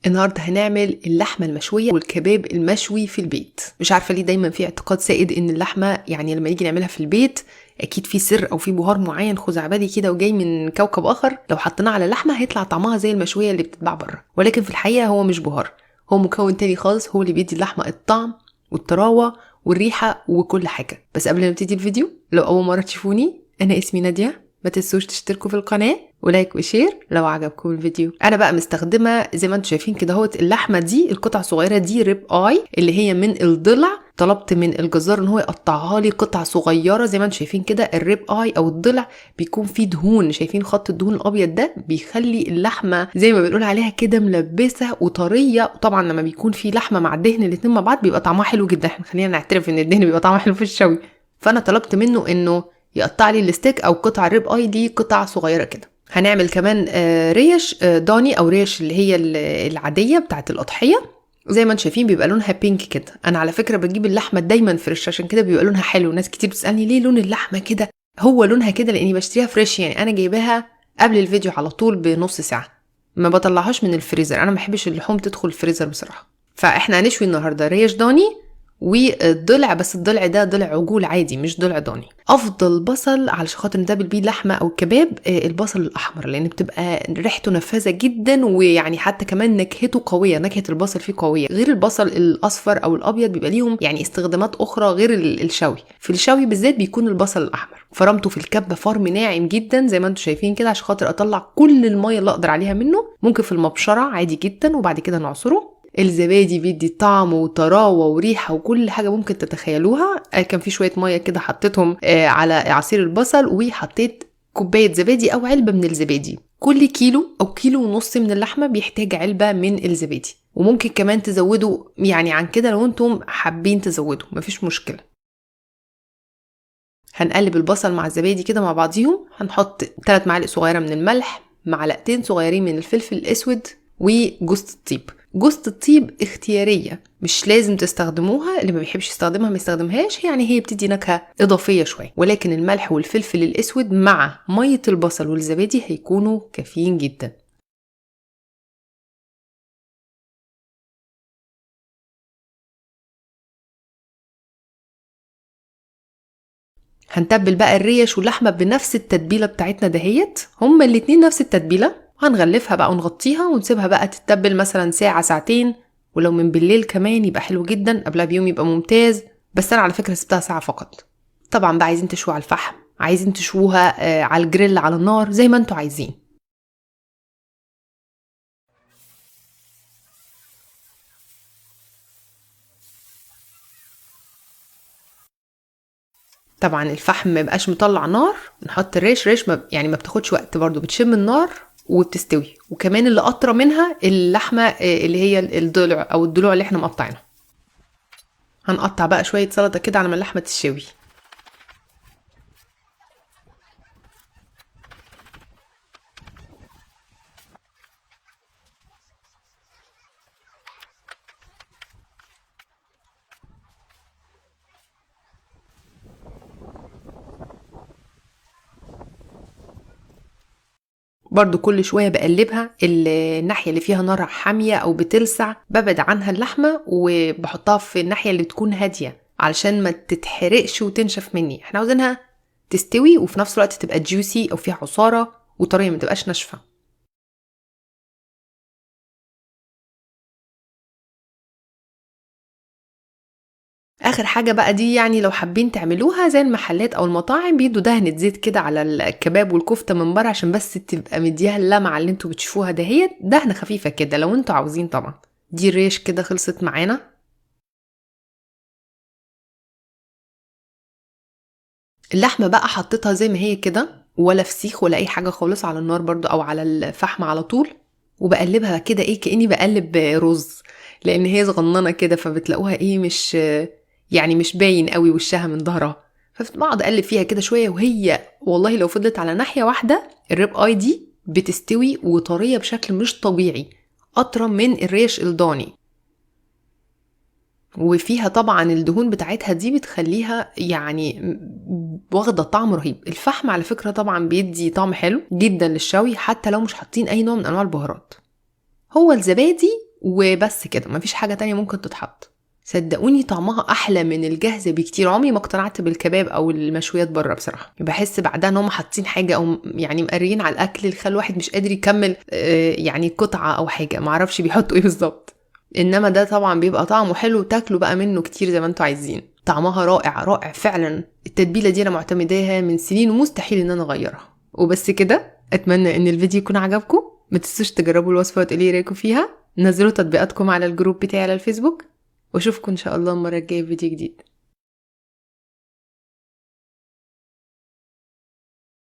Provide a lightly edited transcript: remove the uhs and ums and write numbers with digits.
النهارده هنعمل اللحمه المشويه والكباب المشوي في البيت. مش عارفه ليه دايما في اعتقاد سائد ان اللحمه يعني لما نيجي نعملها في البيت اكيد في سر او في بهار معين خزعبلي كده وجاي من كوكب اخر، لو حطيناه على اللحمه هيطلع طعمها زي المشويه اللي بتتباع بره، ولكن في الحقيقه هو مش بهار، هو مكون تاني خالص هو اللي بيدي اللحمه الطعم والطراوه والريحه وكل حاجه. بس قبل ما نبتدي الفيديو، لو اول مره تشوفوني انا اسمي ناديه، ما تنسوش تشتركوا في القناه ولايك وشير لو عجبكم الفيديو. انا بقى مستخدمه زي ما انتم شايفين كده اهوت اللحمه دي، القطع صغيره دي ريب اي اللي هي من الضلع. طلبت من الجزار ان هو يقطعها لي قطع صغيره زي ما انتم شايفين كده. الريب اي او الضلع بيكون فيه دهون، شايفين خط الدهون الابيض ده بيخلي اللحمه زي ما بنقول عليها كده ملبسه وطريه. وطبعا لما بيكون في لحمه مع الدهن الاتنين مع بعض بيبقى طعمها حلو جدا. احنا خلينا نعترف ان الدهن بيبقى طعمه حلو في الشوي. فانا طلبت منه انه يقطع لي الستيك او قطع الريب اي دي قطع صغيره كده. هنعمل كمان ريش ضاني او ريش اللي هي العاديه بتاعه الاضحيه، زي ما انتم شايفين بيبقى لونها بينك كده. انا على فكره بجيب اللحمه دايما فريش عشان كده بيبقى لونها حلو. ناس كتير بتسالني ليه لون اللحمه كده، هو لونها كده لاني بشتريها فريش، يعني انا جايباها قبل الفيديو على طول بنص ساعه، ما بطلعهاش من الفريزر. انا ما بحبش اللحوم تدخل الفريزر بصراحه. فاحنا هنشوي النهارده ريش ضاني والضلع، بس الضلع ده ضلع عجول عادي مش ضلع ضاني. افضل بصل علشان خاطر نتبل بيه لحمه او كباب البصل الاحمر، لان بتبقى ريحته نفاذه جدا، ويعني حتى كمان نكهته قويه، نكهه البصل فيه قويه غير البصل الاصفر او الابيض. بيبقى ليهم يعني استخدامات اخرى غير الشوي. في الشوي بالذات بيكون البصل الاحمر. فرمته في الكبه فرم ناعم جدا زي ما انتم شايفين كده عشان خاطر اطلع كل الميه اللي اقدر عليها منه. ممكن في المبشره عادي جدا وبعد كده نعصره. الزبادي بيدي طعم وطراوه وريحه وكل حاجه ممكن تتخيلوها. كان في شويه ميه كده حطيتهم على عصير البصل، وحطيت كوبايه زبادي او علبه من الزبادي. كل كيلو او كيلو ونص من اللحمه بيحتاج علبه من الزبادي، وممكن كمان تزودوا يعني عن كده لو انتم حابين تزودوا، مفيش مشكله. هنقلب البصل مع الزبادي كده مع بعضيهم. هنحط 3 معالق صغيره من الملح، معلقتين صغيرين من الفلفل الاسود، وجوز الطيب. جوز الطيب اختياريه، مش لازم تستخدموها، اللي ما بيحبش يستخدمها ما يستخدمهاش، يعني هي بتدي نكهه اضافيه شويه. ولكن الملح والفلفل الاسود مع ميه البصل والزبادي هيكونوا كافيين جدا. هنتبل بقى الريش واللحمه بنفس التتبيله بتاعتنا دهيت، هما الاتنين نفس التتبيله. هنغلفها بقى ونغطيها ونسيبها بقى تتبل مثلا ساعه ساعتين، ولو من بالليل كمان يبقى حلو جدا، قبلها بيوم يبقى ممتاز. بس انا على فكره سبتها ساعه فقط. طبعا بقى عايزين تشوها على الفحم، عايزين تشوها على الجريل على النار، زي ما انتوا عايزين. طبعا الفحم ما يبقاش مطلع نار. نحط الريش يعني ما بتاخدش وقت برضو، بتشم النار وبتستوي. وكمان اللي قطره منها اللحمه اللي هي الضلع او الضلوع اللي احنا مقطعينها. هنقطع بقى شويه سلطه كده على ما اللحمه تستوي. برضو كل شوية بقلبها، الناحية اللي فيها نار حامية أو بتلسع ببعد عنها اللحمة وبحطها في الناحية اللي تكون هادية علشان ما تتحرقش وتنشف مني. احنا عاوزينها تستوي وفي نفس الوقت تبقى جوسي أو فيها عصارة وطرية، ما تبقاش ناشفة. اخر حاجة بقى دي يعني لو حابين تعملوها زي المحلات او المطاعم، بيدوا دهنة زيت كده على الكباب والكفتة من بره عشان بس تبقى مديها اللمعة اللي انتوا بتشوفوها دهيت. دهنة خفيفة كده لو انتوا عاوزين طبعا. دي الريش كده خلصت معانا. اللحمة بقى حطيتها زي ما هي كده، ولا فسيخ ولا اي حاجة خالص، على النار برضو او على الفحم على طول. وبقلبها كده ايه كأني بقلب رز، لان هي صغننة كده فبتلاقوها ايه مش يعني مش باين قوي وشها من ظهرها. فبقعد اقلب فيها كده شوية، وهي والله لو فضلت على ناحية واحدة الريب اي دي بتستوي وطرية بشكل مش طبيعي، اطرى من الريش الضاني. وفيها طبعا الدهون بتاعتها دي بتخليها يعني واخده طعم رهيب. الفحم على فكره طبعا بيدي طعم حلو جدا للشوي حتى لو مش حاطين اي نوع من انواع البهارات. هو الزبادي وبس كده، مفيش حاجة تانية ممكن تتحط. صدقوني طعمها احلى من الجاهزه بكتير. عمري ما اقتنعت بالكباب او المشويات بره بصراحه، بحس بعدها ان هم حاطين حاجه او يعني مقرين على الاكل يخلي الواحد مش قادر يكمل يعني قطعه او حاجه، معرفش بيحطوا ايه بالظبط. انما ده طبعا بيبقى طعمه حلو، تاكلوا بقى منه كتير زي ما انتوا عايزين. طعمها رائع رائع فعلا. التتبيله دي انا معتمداها من سنين ومستحيل ان انا اغيرها. وبس كده، اتمنى ان الفيديو يكون عجبكم. ما تنسوش تجربوا الوصفه وتقولي لي رايكم فيها. نزلوا تطبيقاتكم على الجروب بتاعي على الفيسبوك، واشوفكم ان شاء الله المره الجايه في فيديو جديد.